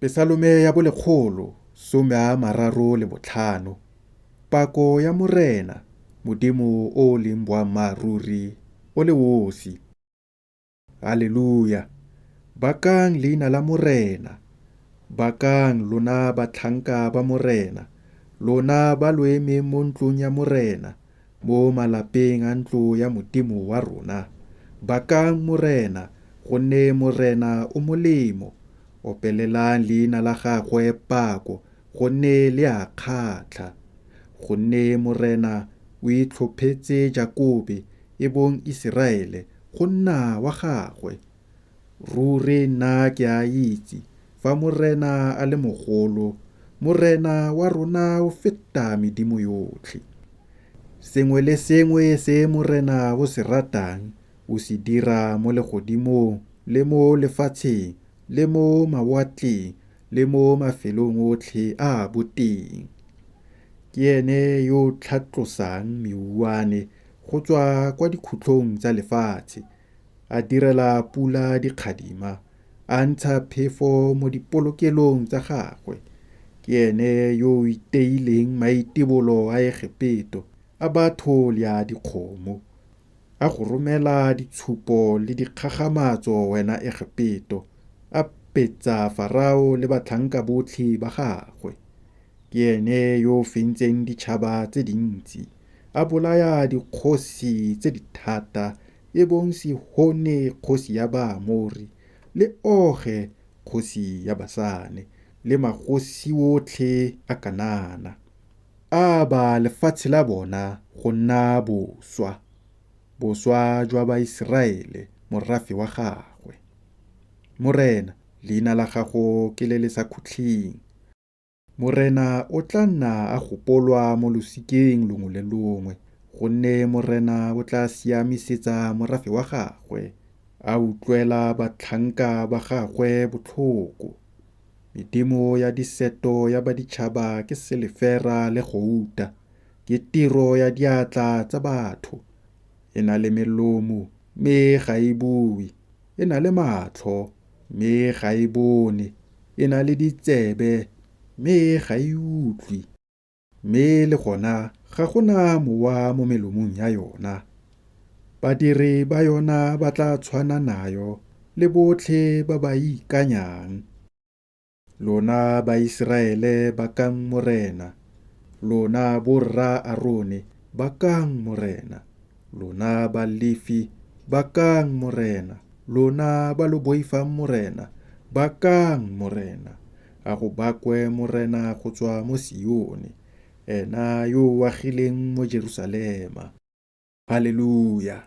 Pesalome ya bolekgolo, 35. Pako ya Morena, Modimo o leng boammaaruri, o le osi. Haleluya. Bakang leina la Morena. Bakang lona batlhanka ba Morena. Lona ba lo emeng mo ntlong ya Morena, mo malapeng a ntlo ya Modimo wa rona. Bakang Morena, gonne Morena o molemo. Opelelang leina la gagwe pako, gonne le a kgatlha. Gonne Morena o itlhophetse Jakobe, e bong Iseraele, go nna wa gagwe. Ruri nna ke a itse, fa Morena a le mogolo, Morena wa rona o feta medimo yotlhe. Sengwe le sengwe se Morena o se ratang, o se dira mo legodimong, le mo lefatsheng, le mo mawatleng, le mo mafelong otlhe a boteng. Ke ene yo tlhatlosang meuane go tswa kwa dikhutlong tsa lefatshe, a direla pula dikgadima, a ntsha phefo mo dipolokelong tsa gagwe. Ke ene yo iteileng maitebolo a Egepeto, a batho le a dikgomo, a go romela ditshupo le dikgagamatso wena Egepeto, a petsa Farao le batlhanka botlhe ba gagwe. Ke ene yo fentseng ditšhaba tse dintsi, a bolaya dikgosi tse di thata, e bong Sihone kgosi ya Baamori, le Oge kgosi ya Basane, le magosi otlhe a Kanana. A ba lefatshe la bona go nna boswa, boswa jwa Baiseraele, morafe wa gagwe. Morena, leina la gago ke le le sa khutleng. Morena o tla nna a gopolwa mo losikeng longwe le longwe, gonne Morena o tla siamisetsa morafe wa gagwe, a utlwela batlhanka ba gagwe botlhoko. Medimo ya diseto ya baditšhaba ke selefera le gouta, ke tiro ya diatla tsa batho. E na le melomo, mme ga e bue, e na le matlho, mme ga e bone, e na le ditsebe, mme ga e utlwe, mme le gona ga gona mowa mo melomong ya yona. Badiri ba yona ba tla tshwana nayo le botlhe ba ba ikanyang. Lona Baiseraele bakang Morena, lona borra Arone bakang Morena, lona Balefi bakang Morena, lona ba lo boifang Morena bakang Morena. A go bakwe Morena go tswa mo Sione, ena yo o agileng mo Jerusalema. Haleluya.